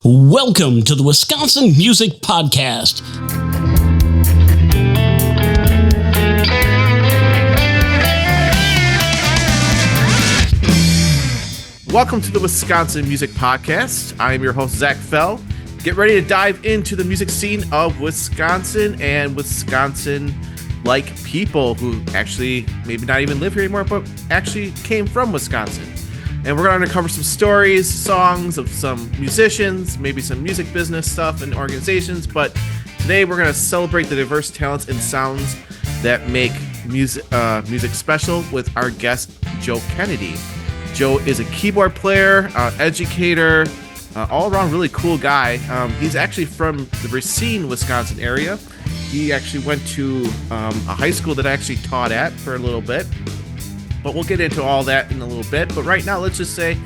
Welcome to the Wisconsin Music Podcast. Welcome to the Wisconsin Music Podcast. I am your host, Zach Fell. Get ready to dive into the music scene of Wisconsin and Wisconsin-like people who actually maybe not even live here anymore, but actually came from Wisconsin. And we're going to uncover some stories, songs of some musicians, maybe some music business stuff and organizations. But today we're going to celebrate the diverse talents and sounds that make music special with our guest, Joe Kennedy. Joe is a keyboard player, educator, all around really cool guy. He's actually from the Racine, Wisconsin area. He actually went to a high school that I actually taught at for a little bit. But we'll get into all that in a little bit. But right now, let's just say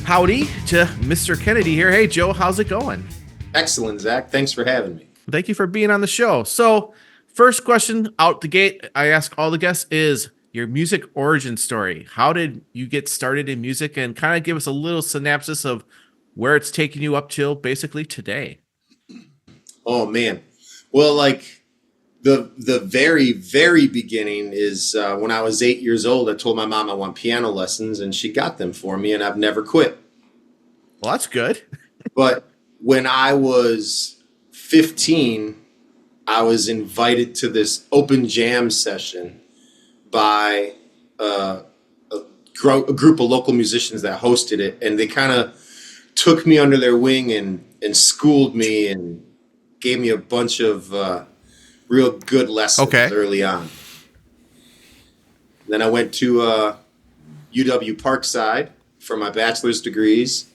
howdy to Mr. Kennedy here. Hey, Joe, how's it going? Excellent, Zach. Thanks for having me. Thank you for being on the show. So first question out the gate I ask all the guests is your music origin story. How did you get started in music? And kind of give us a little synopsis of where it's taking you up till basically today. Oh, man. Well, the very, very beginning is when I was 8 years old. I told my mom I want piano lessons, and she got them for me, and I've never quit. Well, that's good. But when I was 15, I was invited to this open jam session by a group of local musicians that hosted it, and they kind of took me under their wing and schooled me and gave me a bunch of real good lessons early on. Then I went to UW Parkside for my bachelor's degrees.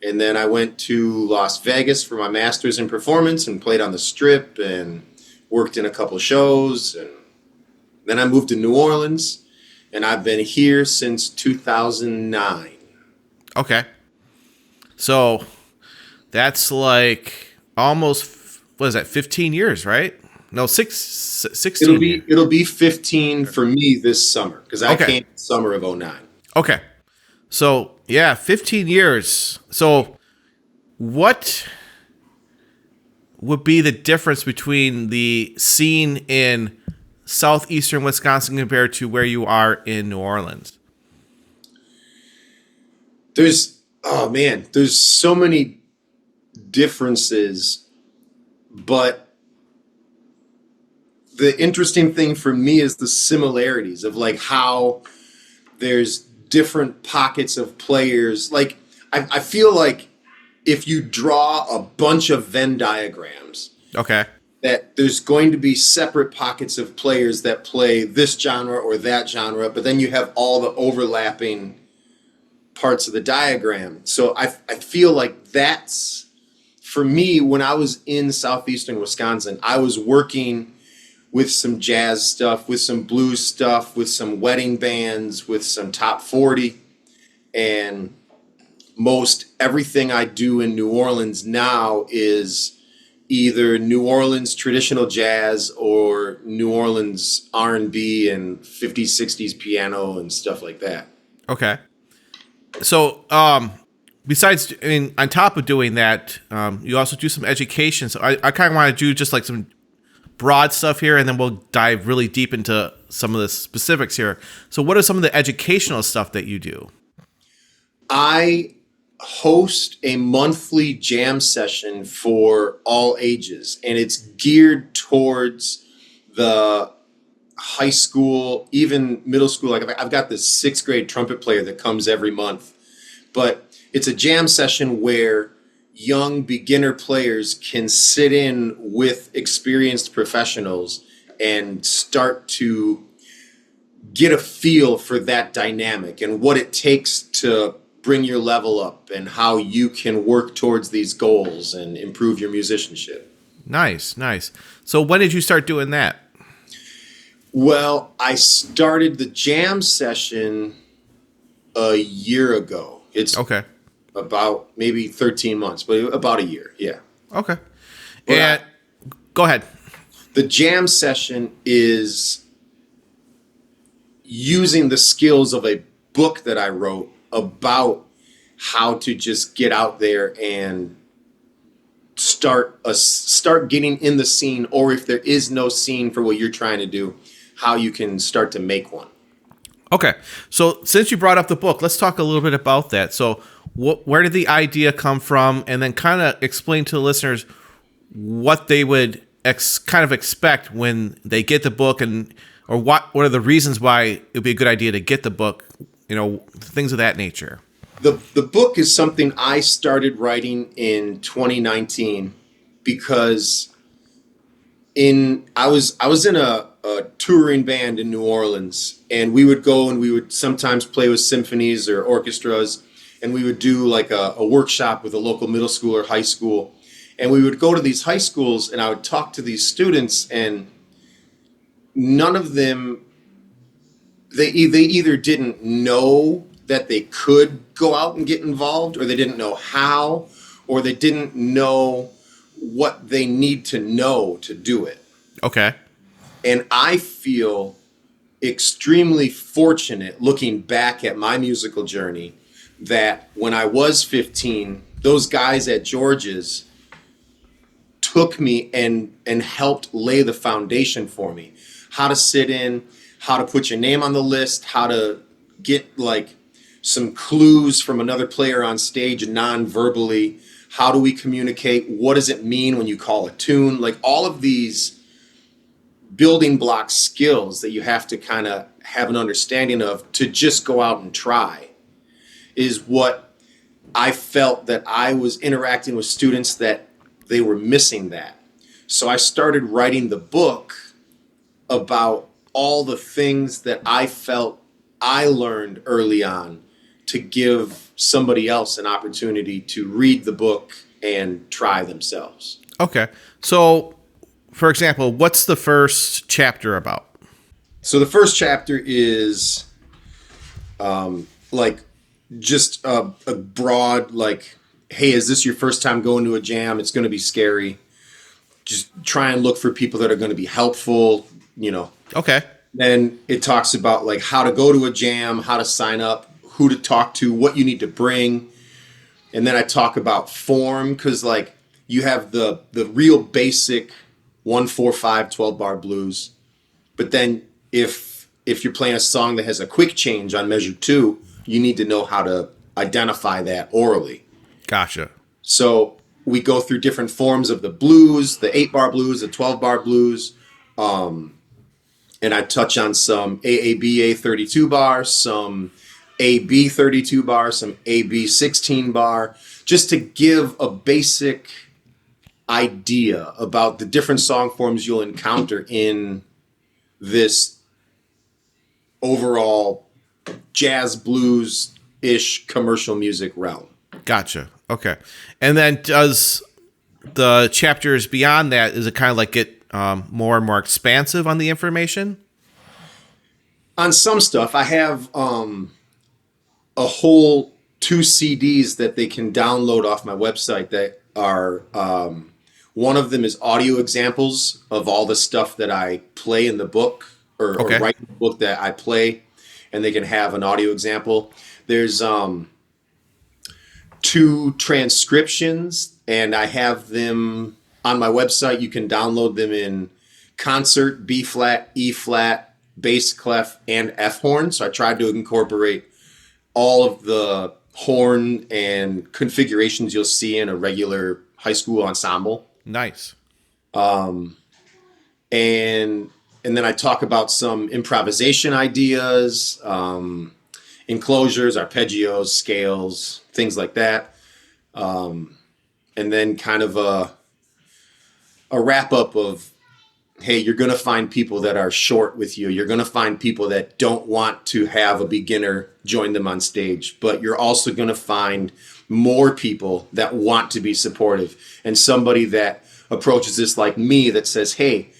And then I went to Las Vegas for my master's in performance and played on the Strip and worked in a couple shows. And then I moved to New Orleans, and I've been here since 2009. Okay. So that's like almost, what is that, 15 years, right? No, 16. It'll be 15 for me this summer because I came summer of 09. Okay. So, yeah, 15 years. So what would be the difference between the scene in southeastern Wisconsin compared to where you are in New Orleans? There's so many differences, but the interesting thing for me is the similarities of like how there's different pockets of players. Like I feel like if you draw a bunch of Venn diagrams, that there's going to be separate pockets of players that play this genre or that genre, but then you have all the overlapping parts of the diagram. So I feel like that's, for me, when I was in southeastern Wisconsin, I was working with some jazz stuff, with some blues stuff, with some wedding bands, with some top 40. And most everything I do in New Orleans now is either New Orleans traditional jazz or New Orleans R&B and 50s, 60s piano and stuff like that. Okay. So, besides, on top of doing that, you also do some education. So I kind of want to do just like some broad stuff here, and then we'll dive really deep into some of the specifics here. So what are some of the educational stuff that you do? I host a monthly jam session for all ages, and it's geared towards the high school, even middle school. Like I've got this 6th grade trumpet player that comes every month, but it's a jam session where young beginner players can sit in with experienced professionals and start to get a feel for that dynamic and what it takes to bring your level up and how you can work towards these goals and improve your musicianship. Nice. So when did you start doing that? Well, I started the jam session a year ago. It's about maybe 13 months, but about a year. Yeah. Okay. And go ahead. The jam session is using the skills of a book that I wrote about how to just get out there and start getting in the scene, or if there is no scene for what you're trying to do, how you can start to make one. Okay, so since you brought up the book, let's talk a little bit about that. So where did the idea come from, and then kind of explain to the listeners what they would kind of expect when they get the book, and or what are the reasons why it would be a good idea to get the book, things of that nature. The book is something I started writing in 2019 because I was in a touring band in New Orleans, and we would go and we would sometimes play with symphonies or orchestras, and we would do like a workshop with a local middle school or high school. And we would go to these high schools, and I would talk to these students, and none of them, they either didn't know that they could go out and get involved, or they didn't know how, or they didn't know what they need to know to do it. Okay. And I feel extremely fortunate looking back at my musical journey that when I was 15, those guys at George's took me and helped lay the foundation for me. How to sit in, how to put your name on the list, how to get like some clues from another player on stage non-verbally. How do we communicate? What does it mean when you call a tune? Like all of these building block skills that you have to kind of have an understanding of to just go out and try is what I felt that I was interacting with students that they were missing that. So I started writing the book about all the things that I felt I learned early on to give somebody else an opportunity to read the book and try themselves. Okay. So, for example, what's the first chapter about? So the first chapter is like just a broad, like, hey, is this your first time going to a jam? It's going to be scary. Just try and look for people that are going to be helpful, Okay. Then it talks about like how to go to a jam, how to sign up, who to talk to, what you need to bring. And then I talk about form, because like you have the real basic 1-4-5 12-bar blues. But then if you're playing a song that has a quick change on measure 2, you need to know how to identify that orally. Gotcha. So we go through different forms of the blues, the 8-bar blues, the 12-bar blues. And I touch on some AABA 32 bar, some AB 32 bar, some AB 16 bar, just to give a basic idea about the different song forms you'll encounter in this overall jazz blues-ish commercial music realm. Gotcha. Okay. And then does the chapters beyond that, is it kind of like get more and more expansive on the information? On some stuff, I have a whole 2 CDs that they can download off my website that are, one of them is audio examples of all the stuff that I play in the book or write in the book that I play, and they can have an audio example. There's 2 transcriptions, and I have them on my website. You can download them in concert, B flat, E flat, bass clef, and F horn. So I tried to incorporate all of the horn and configurations you'll see in a regular high school ensemble. Nice. And then I talk about some improvisation ideas, enclosures, arpeggios, scales, things like that. And then kind of a wrap up of, hey, you're going to find people that are short with you. You're going to find people that don't want to have a beginner join them on stage, but you're also going to find more people that want to be supportive, and somebody that approaches this like me that says, hey,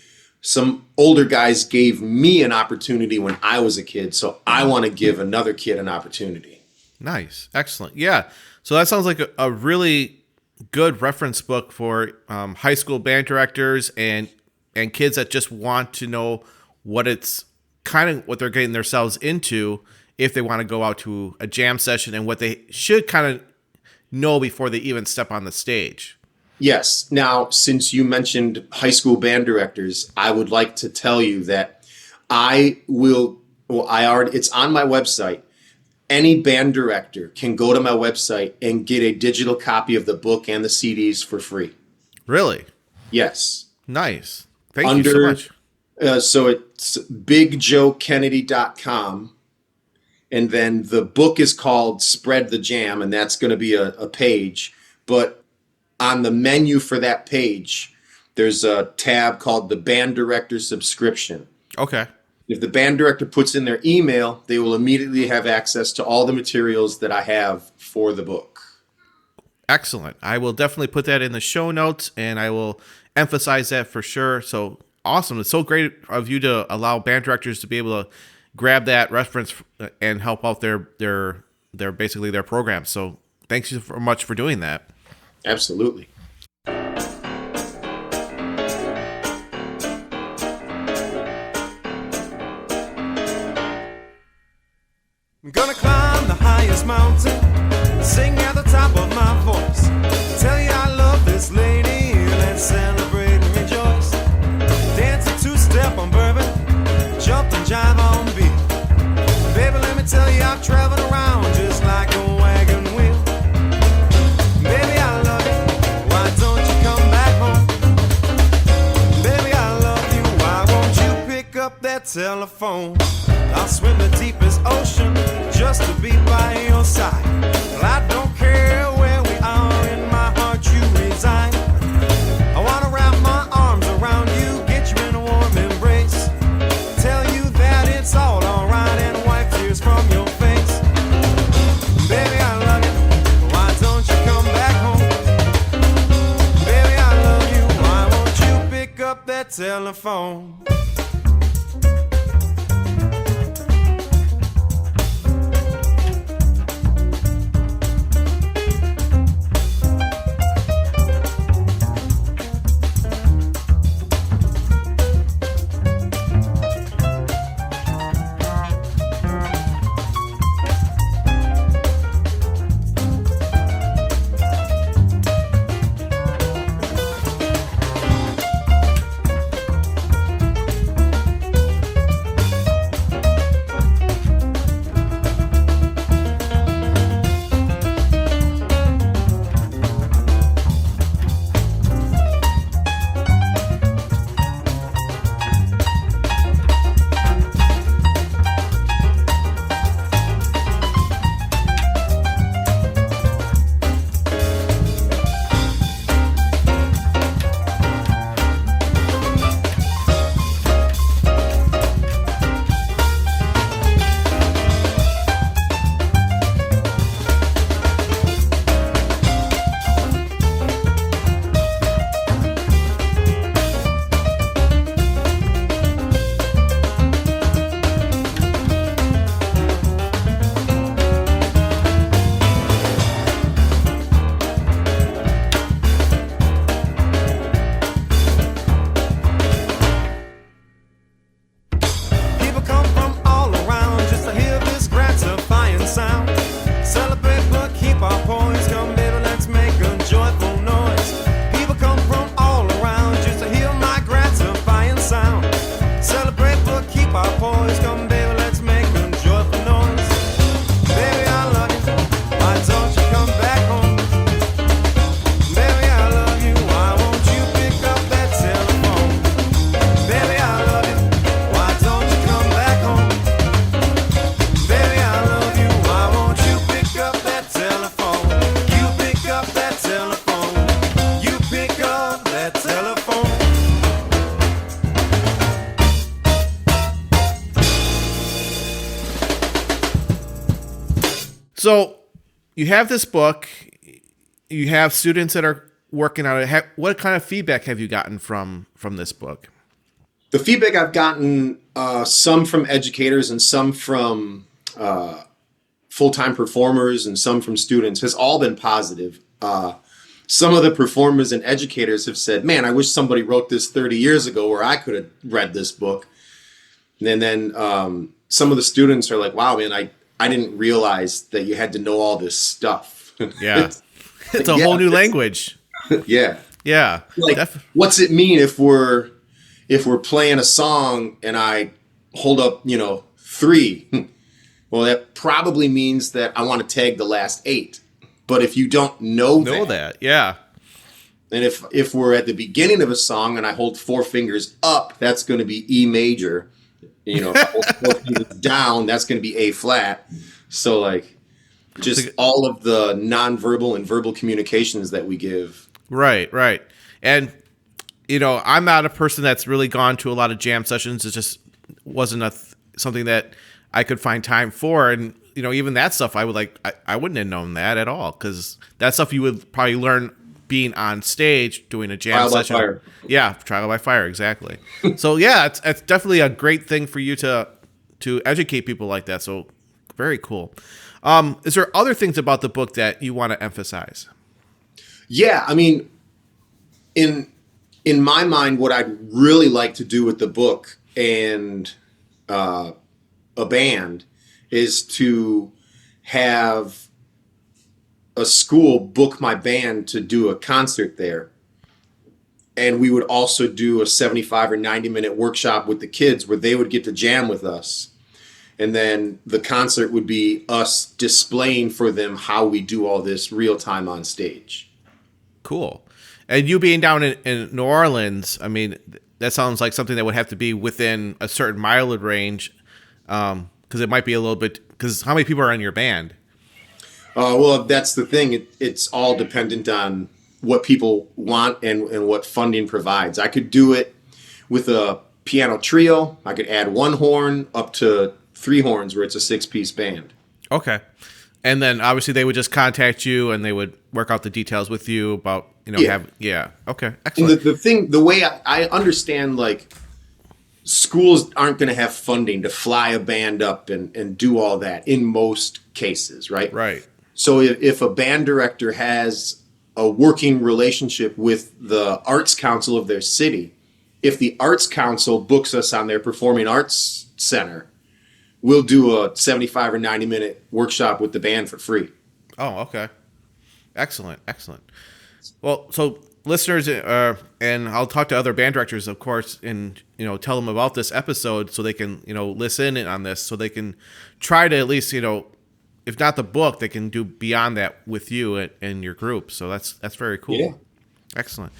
some older guys gave me an opportunity when I was a kid, so I want to give another kid an opportunity. Nice. Excellent. Yeah. So that sounds like a really good reference book for high school band directors and kids that just want to know what it's kind of what they're getting themselves into if they want to go out to a jam session, and what they should kind of know before they even step on the stage. Yes. Now, since you mentioned high school band directors, I would like to tell you that it's on my website. Any band director can go to my website and get a digital copy of the book and the CDs for free. Really? Yes. Nice. Thank you so much. So it's bigjoekennedy.com. And then the book is called Spread the Jam, and that's going to be a page. But on the menu for that page, there's a tab called the Band Director Subscription. Okay. If the band director puts in their email, they will immediately have access to all the materials that I have for the book. Excellent. I will definitely put that in the show notes, and I will emphasize that for sure. So awesome. It's so great of you to allow band directors to be able to grab that reference and help out their basically their program. So thanks you so much for doing that. Absolutely. I'm gonna climb the highest mountain, sing at the top of my voice, tell you I love this lady, let's celebrate and rejoice. Dance a two-step on bourbon, jump and jive on beat. Baby, let me tell you I've traveled around just like a wagon wheel. Baby, I love you, why don't you come back home? Baby, I love you, why won't you pick up that telephone? I'll swim the deepest ocean just to be by your side. Well, I don't care where we are, in my heart you reside. I wanna wrap my arms around you, get you in a warm embrace, tell you that it's all alright and wipe tears from your face. Baby, I love you, why don't you come back home? Baby, I love you, why won't you pick up that telephone? So you have this book, you have students that are working on it. What kind of feedback have you gotten from this book? The feedback I've gotten, some from educators and some from full-time performers and some from students, has all been positive. Some of the performers and educators have said, man, I wish somebody wrote this 30 years ago where I could have read this book. And then some of the students are like, wow, man, I didn't realize that you had to know all this stuff. Yeah. It's a whole new language. Yeah. Yeah. Like, what's it mean if we're playing a song and I hold up, 3? Well, that probably means that I want to tag the last 8. But if you don't know that, yeah. And if we're at the beginning of a song and I hold 4 fingers up, that's going to be E major. If I hold 4 fingers down, that's going to be A flat. So like, just all of the nonverbal and verbal communications that we give. Right. And, I'm not a person that's really gone to a lot of jam sessions. It just wasn't something that I could find time for. And, even that stuff, I wouldn't have known that at all. Because that stuff you would probably learn being on stage doing a jam session. Trial by fire. Yeah, trial by fire, exactly. So, yeah, it's definitely a great thing for you to educate people like that. So, very cool. Is there other things about the book that you want to emphasize? Yeah, I mean, in my mind, what I'd really like to do with the book and a band is to have a school book my band to do a concert there. And we would also do a 75 or 90-minute workshop with the kids where they would get to jam with us. And then the concert would be us displaying for them how we do all this real time on stage. Cool. And you being down in New Orleans, I mean, that sounds like something that would have to be within a certain mileage range, because it might be a little bit, because how many people are in your band? Well, that's the thing. It's all dependent on what people want and what funding provides. I could do it with a piano trio. I could add 1 horn up to 3 horns where it's a 6-piece band. Okay. And then obviously they would just contact you and they would work out the details with you about, Okay. Excellent. And the way I understand, like, schools aren't going to have funding to fly a band up and do all that in most cases, right? Right. So if a band director has a working relationship with the arts council of their city, if the arts council books us on their performing arts center, we'll do a 75 or 90-minute workshop with the band for free. Oh, okay. Excellent. Well, so listeners, and I'll talk to other band directors, of course, and, tell them about this episode so they can, listen in on this, so they can try to at least, if not the book, they can do beyond that with you and your group. So that's very cool. Yeah. Excellent.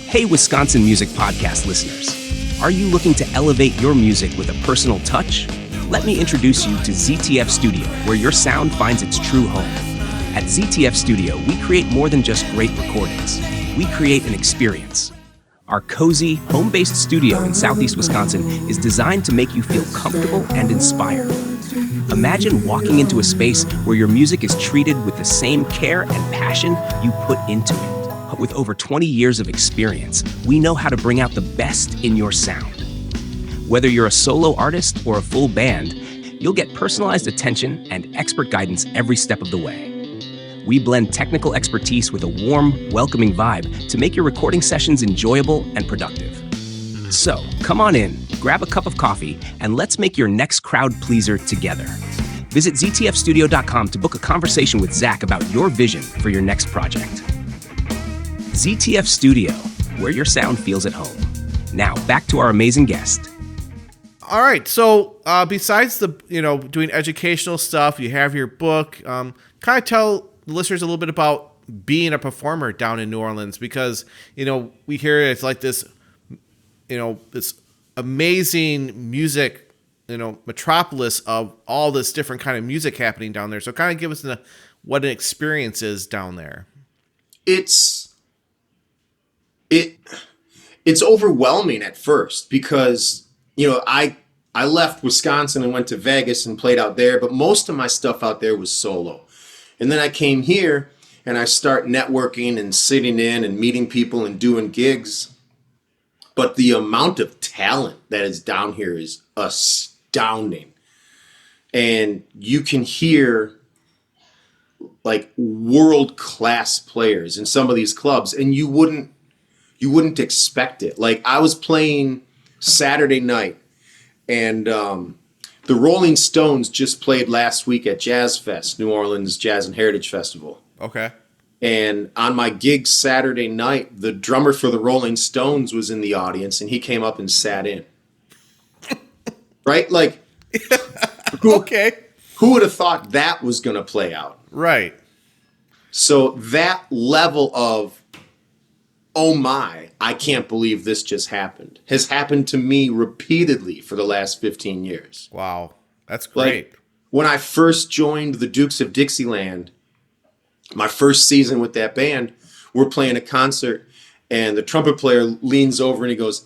Hey, Wisconsin Music Podcast listeners. Are you looking to elevate your music with a personal touch? Let me introduce you to ZTF Studio, where your sound finds its true home. At ZTF Studio, we create more than just great recordings. We create an experience. Our cozy, home-based studio in southeast Wisconsin is designed to make you feel comfortable and inspired. Imagine walking into a space where your music is treated with the same care and passion you put into it. With over 20 years of experience, we know how to bring out the best in your sound. Whether you're a solo artist or a full band, you'll get personalized attention and expert guidance every step of the way. We blend technical expertise with a warm, welcoming vibe to make your recording sessions enjoyable and productive. So, come on in, grab a cup of coffee, and let's make your next crowd pleaser together. Visit ztfstudio.com to book a conversation with Zach about your vision for your next project. ZTF Studio, where your sound feels at home. Now, back to our amazing guest. All right. So, besides the, doing educational stuff, you have your book. Kind of tell the listeners a little bit about being a performer down in New Orleans, because, we hear it's like this, this amazing music, metropolis of all this different kind of music happening down there. So kind of give us what an experience is down there. It's overwhelming at first because, I left Wisconsin and went to Vegas and played out there, but most of my stuff out there was solo. And then I came here and I start networking and sitting in and meeting people and doing gigs. But the amount of talent that is down here is astounding. And you can hear like world-class players in some of these clubs, and you wouldn't expect it. Like, I was playing Saturday night, and the Rolling Stones just played last week at Jazz Fest, New Orleans Jazz and Heritage Festival. Okay. And on my gig Saturday night, the drummer for the Rolling Stones was in the audience, and he came up and sat in. Right? Like, Okay. who would have thought that was going to play out? Right. So that level of, oh my, I can't believe this just happened, has happened to me repeatedly for the last 15 years. Wow. That's great. Like, when I first joined the Dukes of Dixieland, my first season with that band, we're playing a concert, and the trumpet player leans over and he goes,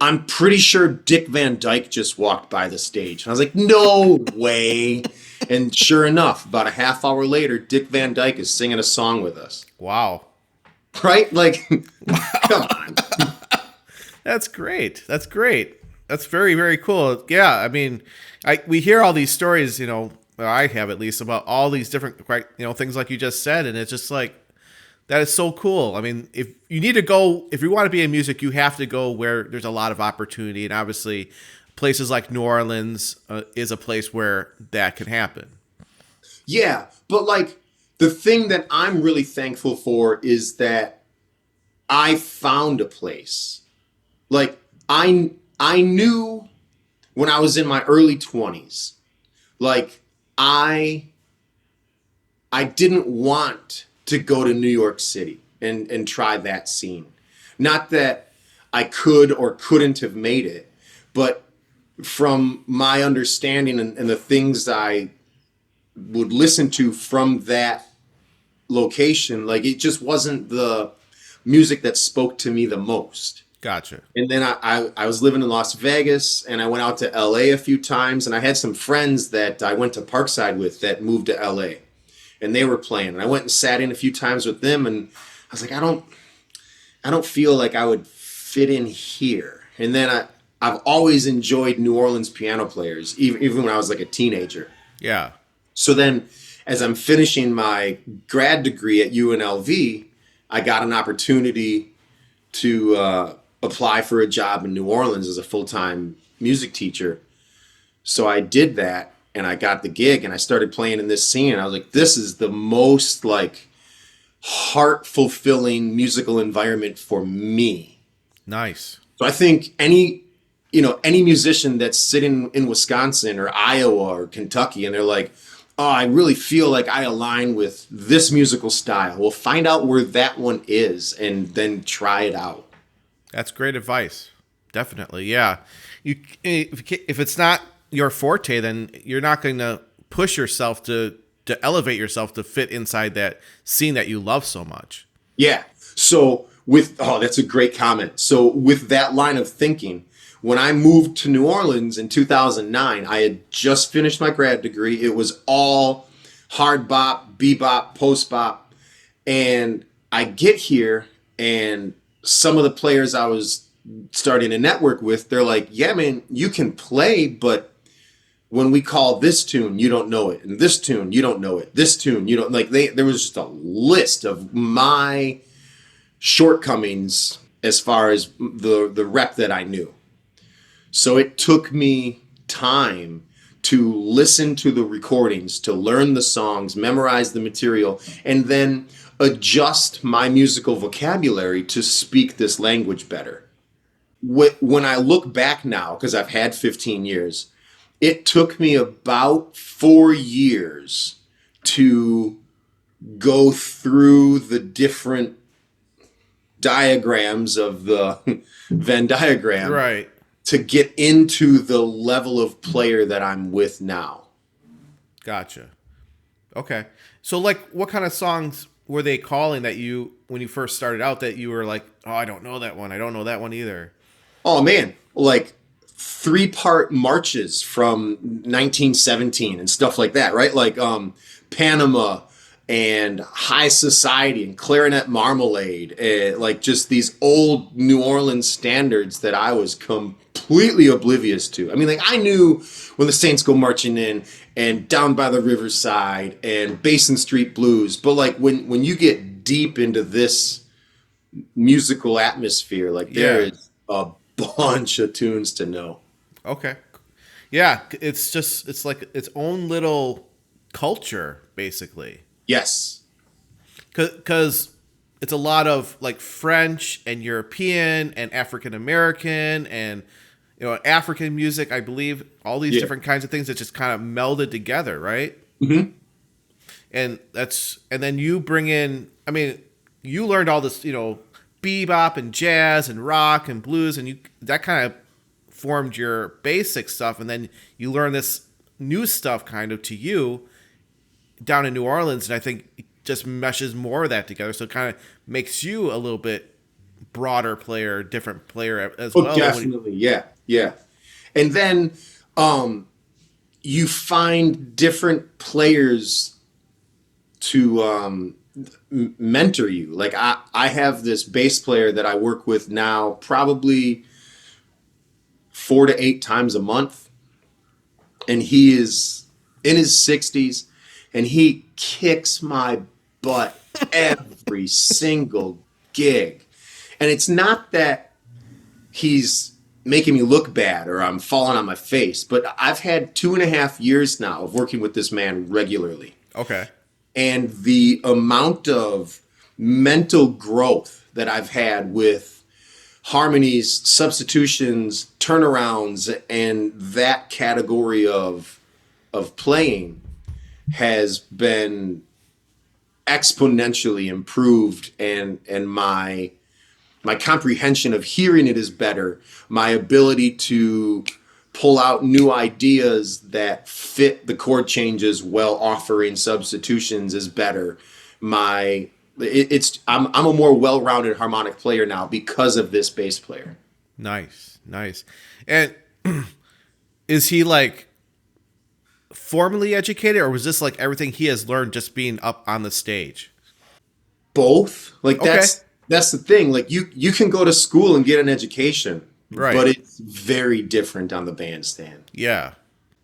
I'm pretty sure Dick Van Dyke just walked by the stage. And I was like, no way. And sure enough, about a half hour later, Dick Van Dyke is singing a song with us. Wow. Right? Like, come on. That's great. That's great. That's very, very cool. Yeah, I mean, we hear all these stories, you know, or I have at least, about all these different, you know, things like you just said, and it's just like, that is so cool. I mean, if you need to go, if you want to be in music, you have to go where there's a lot of opportunity, and obviously places like New Orleans is a place where that can happen. Yeah, but like, the thing that I'm really thankful for is that I found a place. Like, I knew when I was in my early 20s, like, I didn't want to go to New York City and try that scene. Not that I could or couldn't have made it, but from my understanding and the things I would listen to from that location, like, it just wasn't the music that spoke to me the most. Gotcha. And then I was living in Las Vegas, and I went out to LA a few times, and I had some friends that I went to Parkside with that moved to LA, and they were playing, and I went and sat in a few times with them, and I was like, I don't feel like I would fit in here. And then I've always enjoyed New Orleans piano players, even when I was like a teenager. Yeah. So then, as I'm finishing my grad degree at UNLV, I got an opportunity to apply for a job in New Orleans as a full-time music teacher. So I did that, and I got the gig, and I started playing in this scene. And I was like, this is the most like heart-fulfilling musical environment for me. Nice. So I think any musician that's sitting in Wisconsin or Iowa or Kentucky, and they're like, oh, I really feel like I align with this musical style. Well, find out where that one is and then try it out. That's great advice. Definitely. Yeah. If it's not your forte, then you're not going to push yourself to elevate yourself to fit inside that scene that you love so much. Yeah. So that's a great comment. So with that line of thinking, when I moved to New Orleans in 2009, I had just finished my grad degree. It was all hard bop, bebop, post bop. And I get here, and some of the players I was starting to network with, they're like, yeah, man, you can play, but when we call this tune, you don't know it. And this tune, you don't know it. This tune, you don't, like, there was just a list of my shortcomings as far as the rep that I knew. So it took me time to listen to the recordings, to learn the songs, memorize the material, and then adjust my musical vocabulary to speak this language better. When I look back now, because I've had 15 years, it took me about 4 years to go through the different diagrams of the Venn diagram, Right, to get into the level of player that I'm with now. Gotcha. Okay. So, like, what kind of songs were they calling that you, when you first started out, that you were like, oh, I don't know that one. I don't know that one either. Oh, man. Like 3-part marches from 1917 and stuff like that, right? Like Panama and High Society and Clarinet Marmalade, and like just these old New Orleans standards that I was completely oblivious to. I mean, like, I knew When the Saints Go Marching In and Down by the Riverside and Basin Street Blues, but like when you get deep into this musical atmosphere, like there is a bunch of tunes to know. Okay. Yeah, it's like its own little culture, basically. Yes. because it's a lot of like French and European and African American and African music, I believe, all these different kinds of things that just kind of melded together, right? Mm-hmm. And then you bring in, I mean, you learned all this, bebop and jazz and rock and blues, and that kind of formed your basic stuff, and then you learn this new stuff kind of to you down in New Orleans, and I think it just meshes more of that together, so it kind of makes you a little bit broader player, different player as well. Definitely, yeah. And then you find different players to mentor you. Like I have this bass player that I work with now probably 4 to 8 times a month, and he is in his 60s, and he kicks my butt every single gig. And it's not that he's making me look bad or I'm falling on my face, but I've had 2.5 years now of working with this man regularly. Okay. And the amount of mental growth that I've had with harmonies, substitutions, turnarounds, and that category of playing has been exponentially improved, and my comprehension of hearing it is better. My ability to pull out new ideas that fit the chord changes while offering substitutions is better. I'm a more well-rounded harmonic player now because of this bass player. Nice. And is he like formally educated, or was this like everything he has learned just being up on the stage? Both. Like Okay. that's the thing. Like you can go to school and get an education, Right. but it's very different on the bandstand. Yeah.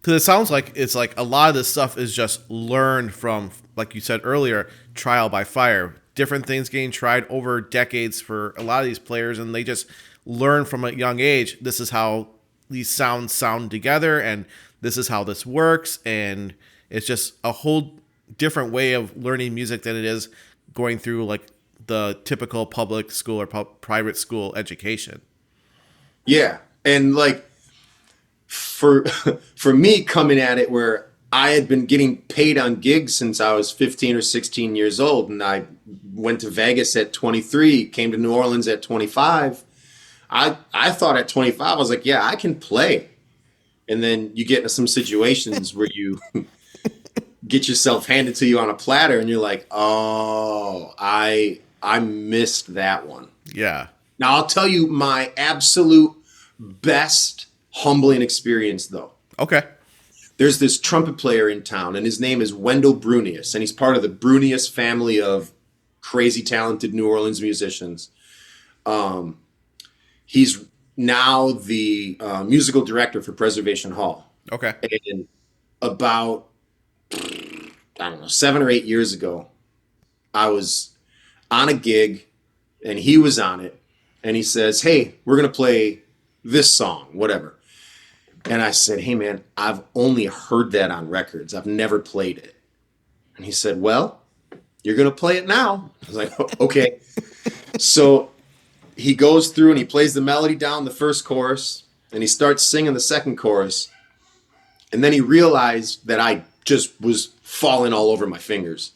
Because it sounds like it's like a lot of this stuff is just learned from, like you said earlier, trial by fire. Different things getting tried over decades for a lot of these players, and they just learn from a young age. This is how these sounds sound together, and this is how this works. And it's just a whole different way of learning music than it is going through like the typical public school or private school education. Yeah. And like for me coming at it where I had been getting paid on gigs since I was 15 or 16 years old, and I went to Vegas at 23, came to New Orleans at 25. I thought at 25, I was like, yeah, I can play. And then you get into some situations where you get yourself handed to you on a platter, and you're like, oh, I missed that one. Yeah. Now, I'll tell you my absolute best humbling experience, though. Okay. There's this trumpet player in town, and his name is Wendell Brunious, and he's part of the Brunious family of crazy talented New Orleans musicians. He's now the musical director for Preservation Hall. Okay. And about, 7 or 8 years ago, I was on a gig, and he was on it, and he says, hey, we're going to play this song, whatever. And I said, hey, man, I've only heard that on records. I've never played it. And he said, well, you're going to play it now. I was like, okay. So he goes through and he plays the melody down the first chorus, and he starts singing the second chorus. And then he realized that I just was falling all over my fingers.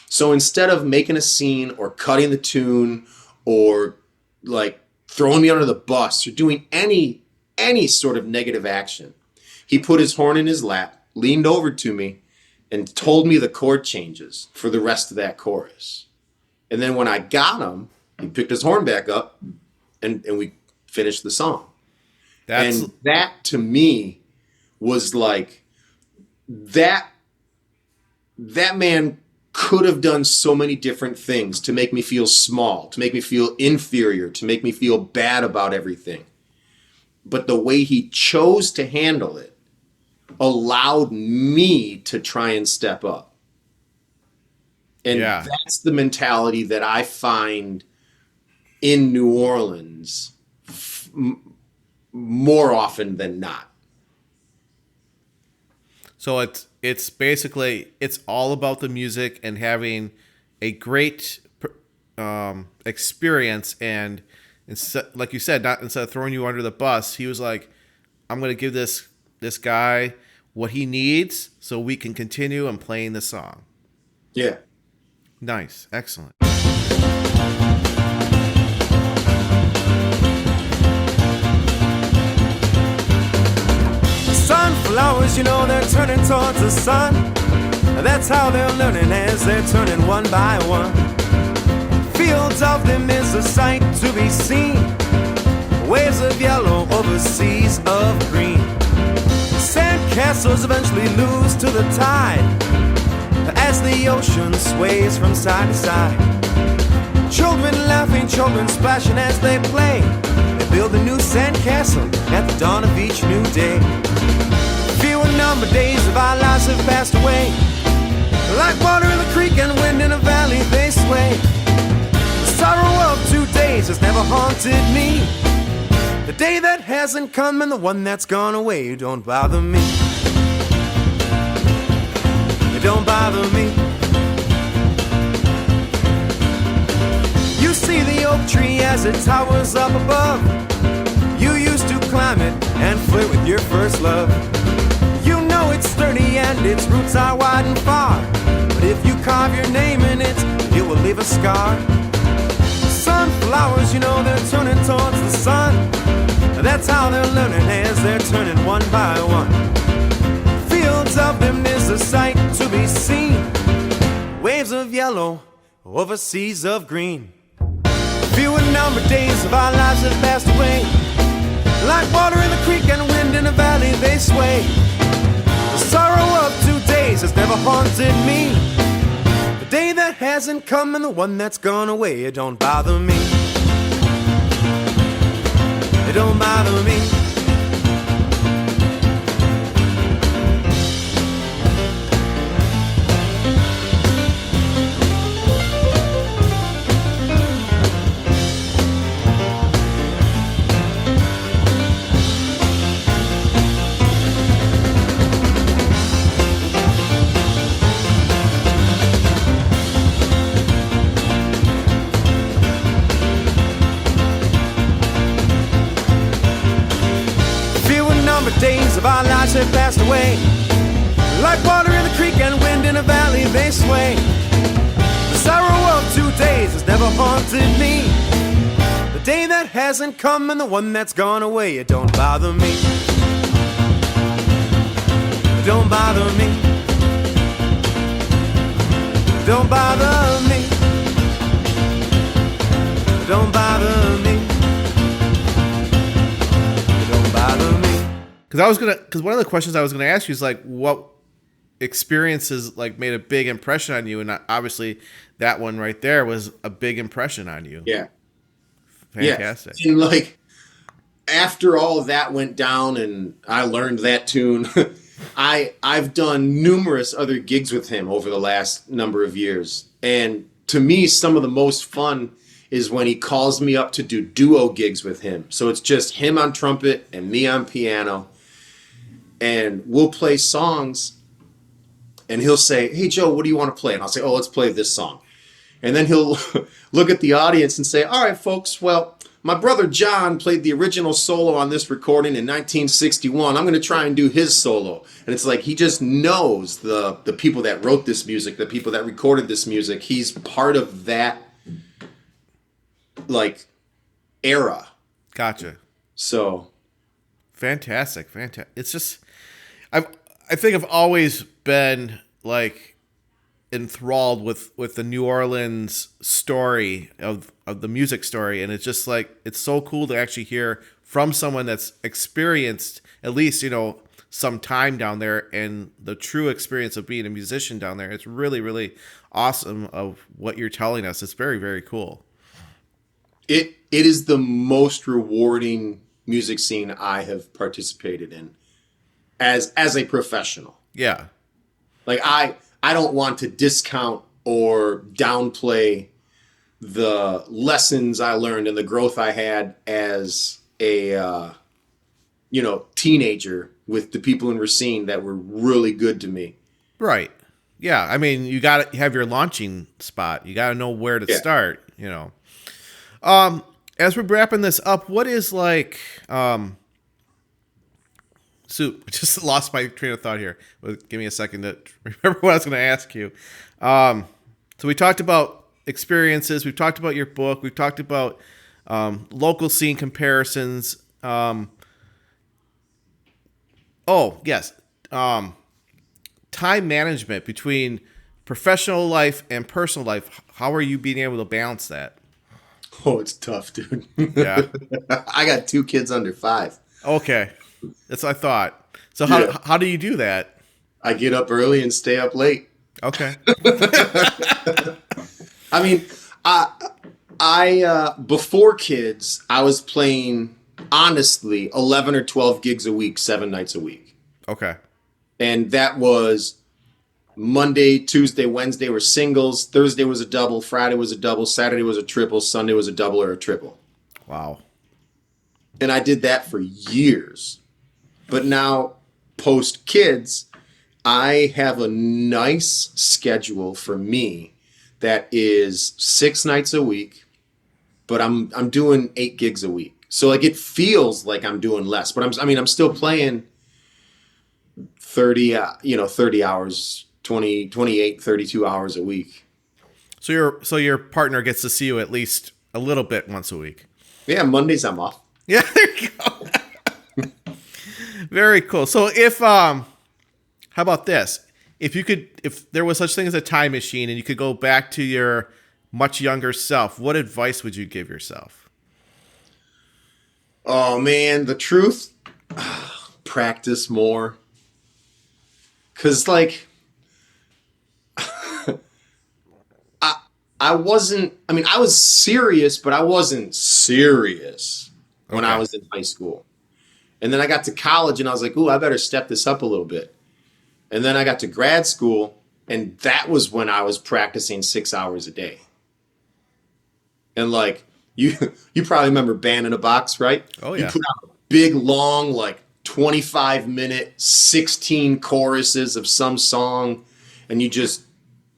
So instead of making a scene or cutting the tune or like throwing me under the bus or doing any sort of negative action, he put his horn in his lap, leaned over to me, and told me the chord changes for the rest of that chorus. And then when I got him, he picked his horn back up, and we finished the song. And that to me was like, that man could have done so many different things to make me feel small, to make me feel inferior, to make me feel bad about everything. But the way he chose to handle it allowed me to try and step up. And that's the mentality that I find in New Orleans more often than not. So it's basically, it's all about the music and having a great experience. And like you said, instead of throwing you under the bus, he was like, I'm going to give this guy what he needs so we can continue and playing the song. Yeah. Nice. Excellent. Sunflowers, you know, they're turning towards the sun. That's how they're learning as they're turning one by one. Fields of them is a sight to be seen. Waves of yellow over seas of green. Sandcastles eventually lose to the tide as the ocean sways from side to side. Children laughing, children splashing as they play. They build a new sandcastle at the dawn of each new day. Few number days of our lives have passed away. Like water in the creek and wind in a valley, they sway. The sorrow of 2 days has never haunted me. The day that hasn't come and the one that's gone away don't bother me. It don't bother me. You see the oak tree as it towers up above. You used to climb it and flirt with your first love. You know it's sturdy and its roots are wide and far. But if you carve your name in it, it will leave a scar. Sunflowers, you know, they're turning towards the sun. That's how they're learning as they're turning one by one. Fields of them is a sight to be seen. Waves of yellow over seas of green. Few number days of our lives have passed away. Like water in the creek and wind in a valley, they sway. The sorrow of 2 days has never haunted me. The day that hasn't come and the one that's gone away, it don't bother me. It don't bother me. Days of our lives have passed away. Like water in the creek and wind in a valley, they sway. The sorrow of 2 days has never haunted me. The day that hasn't come and the one that's gone away, it don't bother me. It don't bother me. It don't bother me. It don't bother me. It don't bother me. Because one of the questions I was gonna ask you is like, what experiences like made a big impression on you, and obviously that one right there was a big impression on you. Yeah, fantastic. Yeah. And like after all of that went down, and I learned that tune, I've done numerous other gigs with him over the last number of years, and to me, some of the most fun is when he calls me up to do duo gigs with him. So it's just him on trumpet and me on piano. And we'll play songs, and he'll say, hey, Joe, what do you want to play? And I'll say, oh, let's play this song. And then he'll look at the audience and say, all right, folks, well, my brother John played the original solo on this recording in 1961. I'm going to try and do his solo. And it's like he just knows the people that wrote this music, the people that recorded this music. He's part of that, like, era. Gotcha. So... Fantastic. It's just, I think I've always been like enthralled with the New Orleans story of the music story, and it's just like it's so cool to actually hear from someone that's experienced at least, you know, some time down there and the true experience of being a musician down there. It's really, really awesome of what you're telling us. It's very, very cool. It is the most rewarding music scene I have participated in as a professional. Yeah. Like I don't want to discount or downplay the lessons I learned and the growth I had as a teenager with the people in Racine that were really good to me. Right. Yeah, I mean, you got to have your launching spot. You got to know where to start, As we're wrapping this up, what is like just lost my train of thought here. Give me a second to remember what I was going to ask you. So we talked about experiences. We've talked about your book. We've talked about local scene comparisons. Oh, yes. Time management between professional life and personal life. How are you being able to balance that? Oh, it's tough, dude. Yeah. I got 2 kids under 5. Okay. That's what I thought. So how do you do that? I get up early and stay up late. Okay. I mean, I before kids, I was playing, honestly, 11 or 12 gigs a week, 7 nights a week. Okay. And that was Monday, Tuesday, Wednesday were singles. Thursday was a double. Friday was a double. Saturday was a triple. Sunday was a double or a triple. Wow. And I did that for years. But now, post kids, I have a nice schedule for me that is 6 nights a week, but I'm doing 8 gigs a week. So like it feels like I'm doing less, but I'm still playing 30 hours, 28, 32 hours a week. So your partner gets to see you at least a little bit once a week. Yeah, Mondays I'm off. Yeah, there you go. Very cool. So how about this? If there was such thing as a time machine and you could go back to your much younger self, what advice would you give yourself? Oh man, the truth, practice more. 'Cause like, I was serious, but I wasn't serious when I was in high school. And then I got to college and I was like, ooh, I better step this up a little bit. And then I got to grad school and that was when I was practicing 6 hours a day. And like, you probably remember Band in a Box, right? Oh yeah. You put out a big, long, like 25-minute, 16 choruses of some song and you just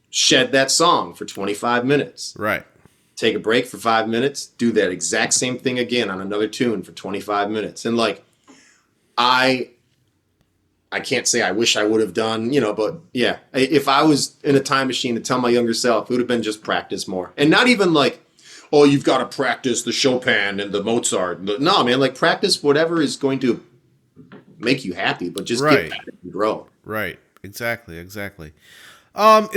shed that song for 25 minutes. Right. Take a break for 5 minutes, do that exact same thing again on another tune for 25 minutes. And like, I can't say I wish I would have done, but yeah, if I was in a time machine to tell my younger self, it would have been just practice more. And not even like, oh, you've got to practice the Chopin and the Mozart. No, man, like practice whatever is going to make you happy, but just get better and grow. Right. Exactly. Is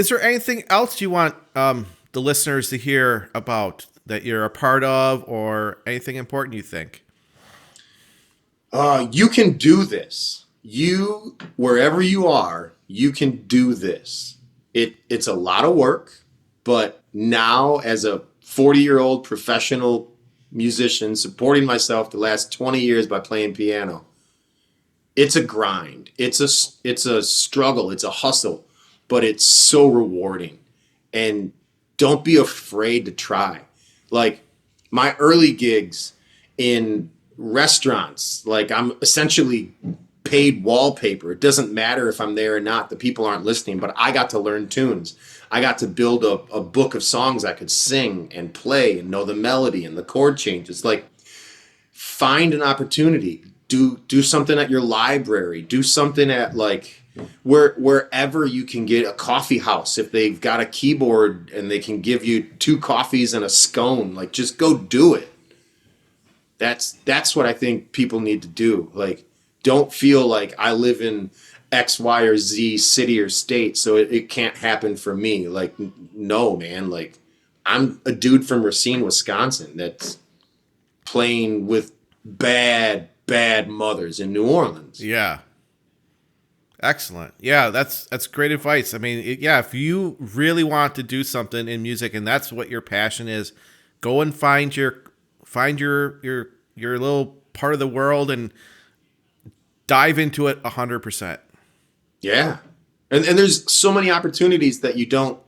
there anything else you want the listeners to hear about that you're a part of or anything important you think? You can do this. Wherever you are, you can do this. It's a lot of work, but now as a 40-year-old professional musician supporting myself the last 20 years by playing piano, it's a grind. It's a struggle. It's a hustle, but it's so rewarding. And don't be afraid to try. Like my early gigs in restaurants, like I'm essentially paid wallpaper. It doesn't matter if I'm there or not. The people aren't listening, but I got to learn tunes. I got to build a book of songs I could sing and play and know the melody and the chord changes. Like find an opportunity. Do something at your library. Do something at like wherever you can get a coffee house. If they've got a keyboard and they can give you 2 coffees and a scone, like just go do it. That's what I think people need to do. Like, don't feel like I live in X, Y, or Z city or state, so it can't happen for me. Like, no, man. Like, I'm a dude from Racine, Wisconsin that's playing with bad mothers in New Orleans. Yeah. Excellent. Yeah, that's great advice. I mean, if you really want to do something in music and that's what your passion is, go and find your little part of the world and dive into it 100%. Yeah. And there's so many opportunities that you don't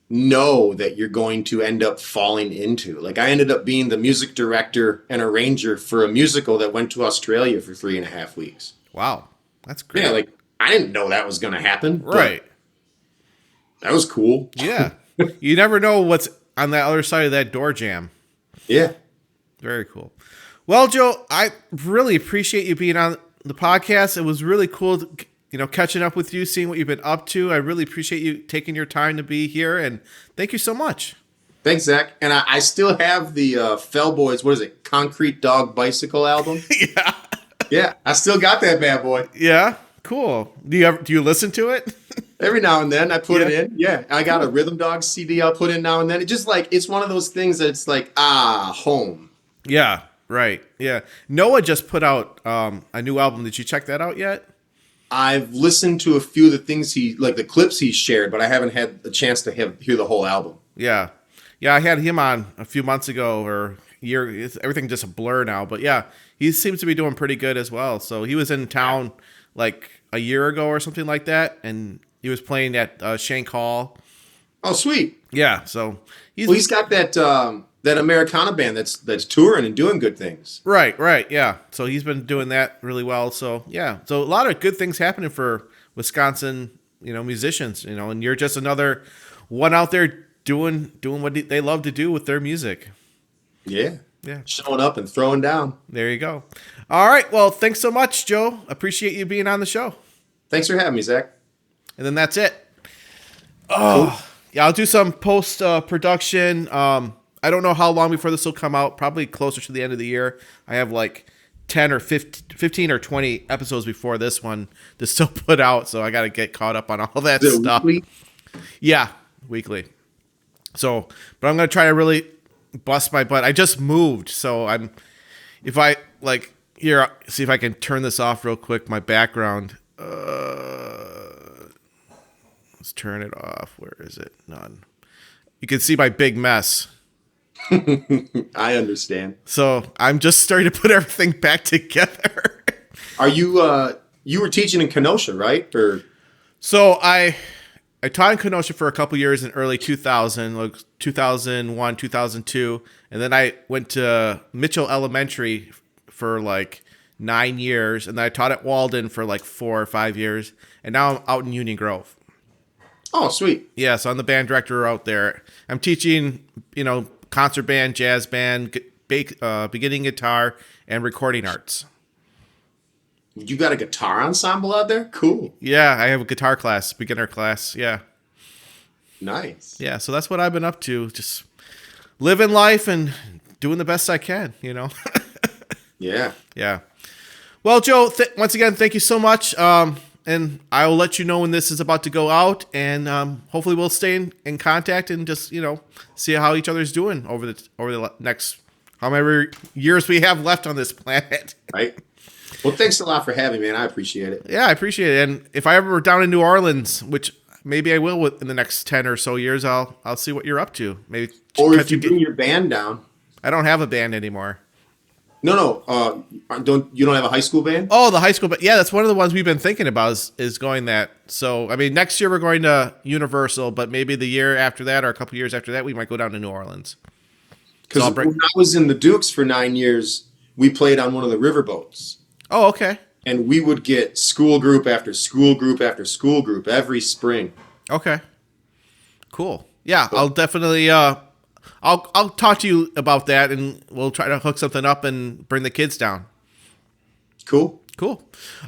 know that you're going to end up falling into. Like I ended up being the music director and arranger for a musical that went to Australia for 3.5 weeks. Wow. That's great. Yeah, like I didn't know that was going to happen. Right. That was cool. Yeah. You never know what's on the other side of that door jam. Yeah. Very cool. Well, Joe, I really appreciate you being on the podcast. It was really cool, catching up with you, seeing what you've been up to. I really appreciate you taking your time to be here, and thank you so much. Thanks, Zach. And I still have the Fellboys, what is it, Concrete Dog Bicycle album? Yeah. Yeah, I still got that bad boy. Yeah, cool. Do you listen to it? Every now and then I put it in. Yeah, I got a Rhythm Dog CD I'll put in now and then. It just it's one of those things that it's home. Yeah, right. Yeah. Noah just put out a new album. Did you check that out yet? I've listened to a few of the things the clips he shared, but I haven't had a chance to hear the whole album. Yeah. Yeah, I had him on a few months ago or a year. Everything just a blur now. But yeah, he seems to be doing pretty good as well. So he was in town a year ago or something like that, and he was playing at Shank Hall. Oh, sweet. Yeah, so he's got that Americana band that's touring and doing good things. Right, yeah. So he's been doing that really well. So yeah, so a lot of good things happening for Wisconsin, musicians, and you're just another one out there doing what they love to do with their music. Yeah. Yeah. Showing up and throwing down. There you go. All right. Well, thanks so much, Joe. Appreciate you being on the show. Thanks for having me, Zach. And then that's it. Oh, cool. Yeah, I'll do some post production. I don't know how long before this will come out. Probably closer to the end of the year. I have 10 or 15 or 20 episodes before this one to still put out. So I got to get caught up on all that stuff. Weekly? Yeah, weekly. So, but I'm going to try to really bust my butt. I just moved. So if I here, see if I can turn this off real quick. My background. Let's turn it off. Where is it? None. You can see my big mess. I understand. So I'm just starting to put everything back together. Are you? You were teaching in Kenosha, right? So I taught in Kenosha for a couple years in early 2000, 2001, 2002, and then I went to Mitchell Elementary for 9 years, and then I taught at Walden for 4 or 5 years, and now I'm out in Union Grove. Oh, sweet. Yeah, so I'm the band director out there. I'm teaching, concert band, jazz band, beginning guitar, and recording arts. You got a guitar ensemble out there? Cool. Yeah, I have a guitar class, beginner class. Yeah. Nice. Yeah, so that's what I've been up to. Just living life and doing the best I can, Yeah. Yeah. Well, Joe, once again, thank you so much. And I will let you know when this is about to go out. And hopefully we'll stay in contact and just, see how each other's doing over the next however years we have left on this planet. Right. Well, thanks a lot for having me, man. I appreciate it. Yeah, I appreciate it. And if I ever were down in New Orleans, which maybe I will in the next 10 or so years, I'll see what you're up to. Maybe. Or if you bring your band down. I don't have a band anymore. No. You don't have a high school band? Oh, the high school band. Yeah, that's one of the ones we've been thinking about is going that. So, I mean, next year we're going to Universal, but maybe the year after that or a couple years after that, we might go down to New Orleans. Because when I was in the Dukes for 9 years, we played on one of the riverboats. Oh, okay. And we would get school group after school group after school group every spring. Okay. Cool. Yeah, I'll definitely I'll talk to you about that, and we'll try to hook something up and bring the kids down. Cool.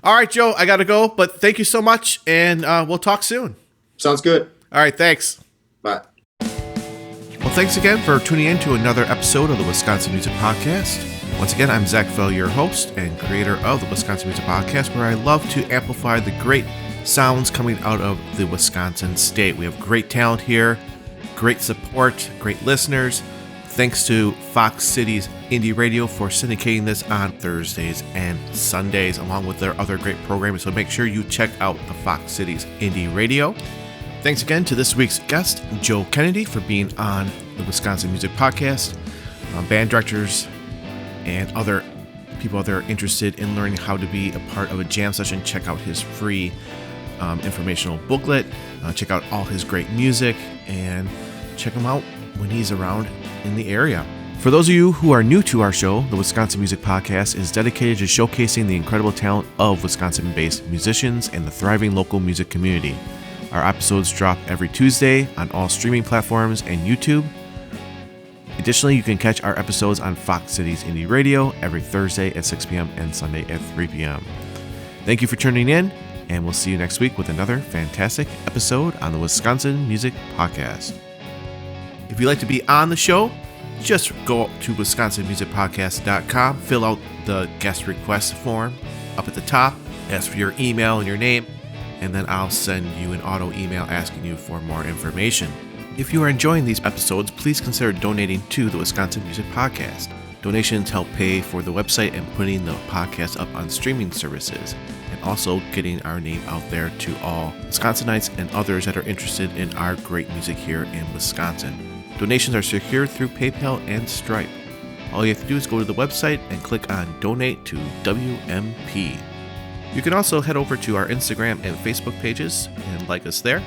All right, Joe, I got to go, but thank you so much, and we'll talk soon. Sounds good. All right, thanks. Bye. Well, thanks again for tuning in to another episode of the Wisconsin Music Podcast. Once again, I'm Zach Fell, your host and creator of the Wisconsin Music Podcast, where I love to amplify the great sounds coming out of the Wisconsin state. We have great talent here, great support, great listeners. Thanks to Fox Cities Indie Radio for syndicating this on Thursdays and Sundays, along with their other great programming. So make sure you check out the Fox Cities Indie Radio. Thanks again to this week's guest, Joe Kennedy, for being on the Wisconsin Music Podcast. Band directors and other people that are interested in learning how to be a part of a jam session, check out his free informational booklet. Check out all his great music and check him out when he's around in the area. For those of you who are new to our show, the Wisconsin Music Podcast is dedicated to showcasing the incredible talent of Wisconsin-based musicians and the thriving local music community. Our episodes drop every Tuesday on all streaming platforms and YouTube. Additionally, you can catch our episodes on Fox Cities Indie Radio every Thursday at 6 p.m. and Sunday at 3 p.m. Thank you for tuning in, and we'll see you next week with another fantastic episode on the Wisconsin Music Podcast. If you'd like to be on the show, just go to wisconsinmusicpodcast.com, fill out the guest request form up at the top, ask for your email and your name, and then I'll send you an auto email asking you for more information. If you are enjoying these episodes, please consider donating to the Wisconsin Music Podcast. Donations help pay for the website and putting the podcast up on streaming services, and also getting our name out there to all Wisconsinites and others that are interested in our great music here in Wisconsin. Donations are secured through PayPal and Stripe. All you have to do is go to the website and click on Donate to WMP. You can also head over to our Instagram and Facebook pages and like us there.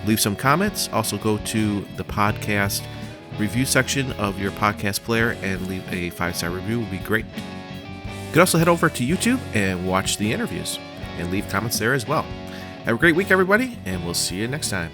Leave some comments. Also go to the podcast review section of your podcast player and leave a 5-star review. Would be great. You can also head over to YouTube and watch the interviews and leave comments there as well. Have a great week, everybody, and we'll see you next time.